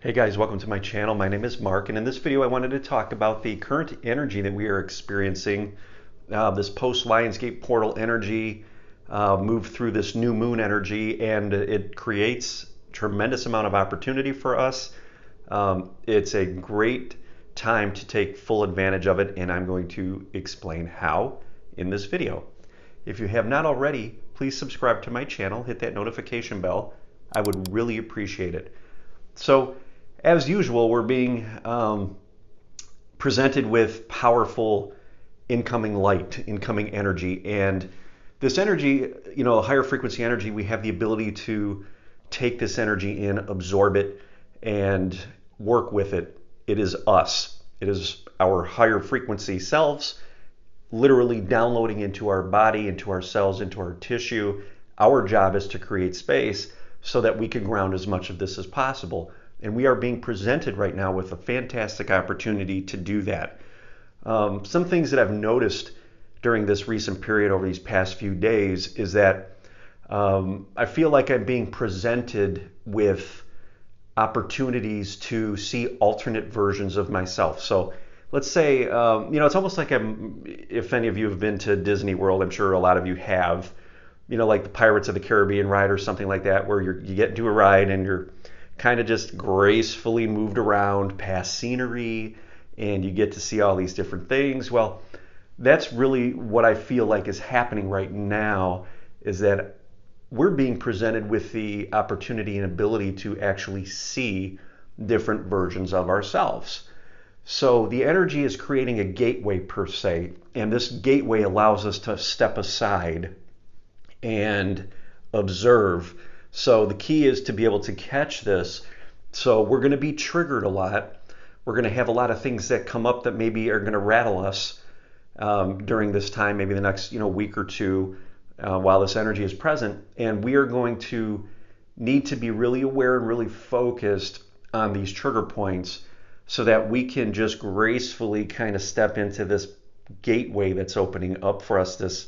Hey guys, welcome to my channel. My name is Mark, and in this video I wanted to talk about the current energy that we are experiencing, this post-Lionsgate portal energy, move through this new moon energy, and it creates tremendous amount of opportunity for us. It's a great time to take full advantage of it, and I'm going to explain how in this video. If you have not already, please subscribe to my channel, hit that notification bell. I would really appreciate it. So, as usual, we're being presented with powerful incoming light, incoming energy. And this energy, higher frequency energy, we have the ability to take this energy in, absorb it, and work with it. It is us. It is our higher frequency selves literally downloading into our body, into our cells, into our tissue. Our job is to create space so that we can ground as much of this as possible. And we are being presented right now with a fantastic opportunity to do that. Some things that I've noticed during this recent period over these past few days is that I feel like I'm being presented with opportunities to see alternate versions of myself. So let's say, it's almost like if any of you have been to Disney World, I'm sure a lot of you have, like the Pirates of the Caribbean ride or something like that, where you get into a ride and you're kind of just gracefully moved around past scenery and you get to see all these different things. Well, that's really what I feel like is happening right now, is that we're being presented with the opportunity and ability to actually see different versions of ourselves. So the energy is creating a gateway per se, and this gateway allows us to step aside and observe. So the key is to be able to catch this. So we're going to be triggered a lot. We're going to have a lot of things that come up that maybe are going to rattle us during this time, maybe the next week or two while this energy is present. And we are going to need to be really aware and really focused on these trigger points so that we can just gracefully kind of step into this gateway that's opening up for us, this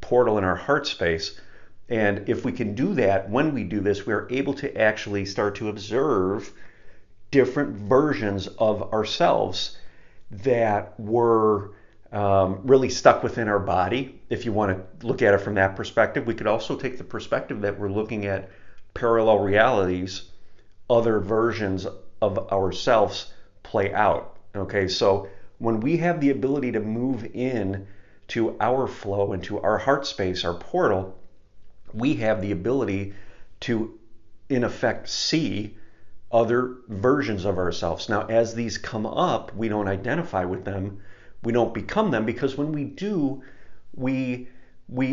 portal in our heart space. And if we can do that, when we do this, we're able to actually start to observe different versions of ourselves that were really stuck within our body. If you want to look at it from that perspective, we could also take the perspective that we're looking at parallel realities, other versions of ourselves play out. Okay, so when we have the ability to move in to our flow, into our heart space, our portal, we have the ability to, in effect, see other versions of ourselves. Now, as these come up, we don't identify with them. We don't become them, because when we do, we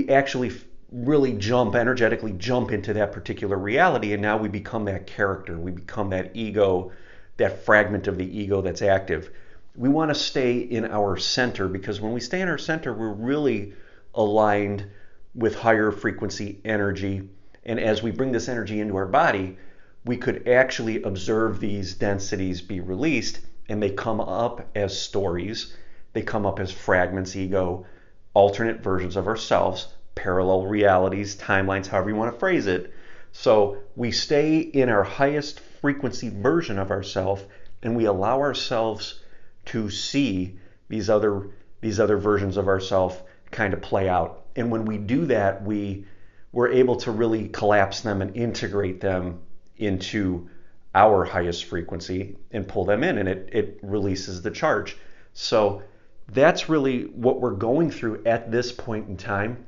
actually really energetically jump into that particular reality, and now we become that character. We become that ego, that fragment of the ego that's active. We want to stay in our center, because when we stay in our center, we're really aligned with higher frequency energy. And as we bring this energy into our body, we could actually observe these densities be released, and they come up as stories. They come up as fragments, ego, alternate versions of ourselves, parallel realities, timelines, however you want to phrase it. So we stay in our highest frequency version of ourselves, and we allow ourselves to see these other versions of ourselves kind of play out. And when we do that, we're able to really collapse them and integrate them into our highest frequency and pull them in, and it releases the charge. So that's really what we're going through at this point in time.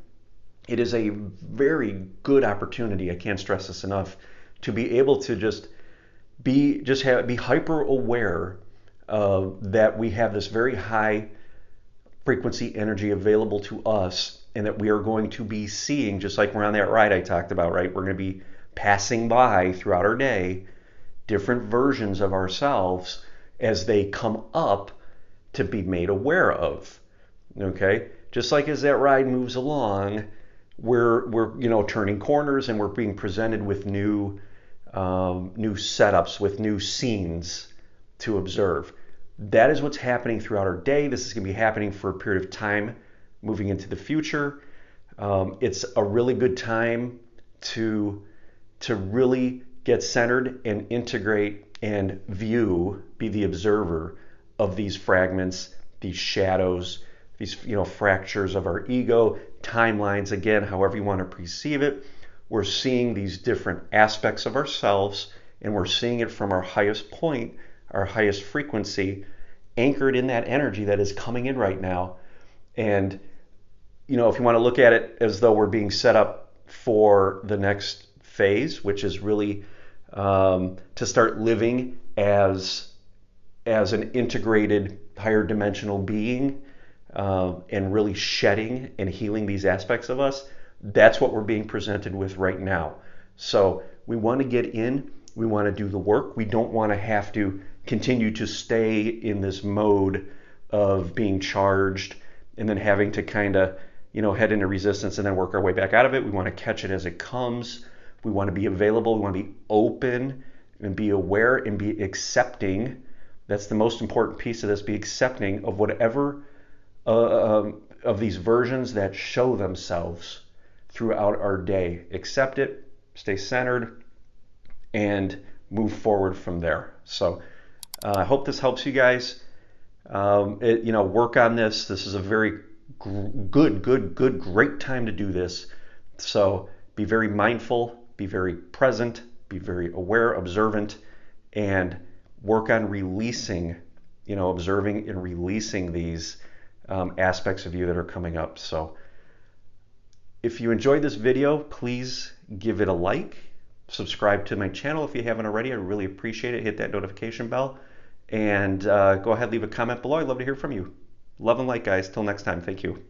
It is a very good opportunity, I can't stress this enough, to be able to just be hyper aware that we have this very high frequency energy available to us, and that we are going to be seeing, just like we're on that ride I talked about, right? We're going to be passing by throughout our day different versions of ourselves as they come up to be made aware of. Okay? Just like as that ride moves along, we're turning corners, and we're being presented with new setups, with new scenes to observe. That is what's happening throughout our day. This is going to be happening for a period of time moving into the future. It's a really good time to really get centered and integrate and view, be the observer of these fragments, these shadows, these fractures of our ego, timelines, again, however you want to perceive it. We're seeing these different aspects of ourselves, and we're seeing it from our highest point, our highest frequency, anchored in that energy that is coming in right now. And if you want to look at it as though we're being set up for the next phase, which is really to start living as an integrated higher dimensional being, and really shedding and healing these aspects of us, that's what we're being presented with right now. So we want to get in, we want to do the work. We don't want to have to continue to stay in this mode of being charged and then having to kind of head into resistance and then work our way back out of it. We want to catch it as it comes. We want to be available. We want to be open and be aware and be accepting. That's the most important piece of this. Be accepting of whatever of these versions that show themselves throughout our day. Accept it, stay centered, and move forward from there. So I hope this helps you guys. Work on this. This is a very great time to do this. So be very mindful, be very present, be very aware, observant, and work on releasing, observing and releasing these aspects of you that are coming up. So if you enjoyed this video, please give it a like, subscribe to my channel if you haven't already. I really appreciate it. Hit that notification bell, and go ahead, leave a comment below. I'd love to hear from you. Love and light, guys. Till next time. Thank you.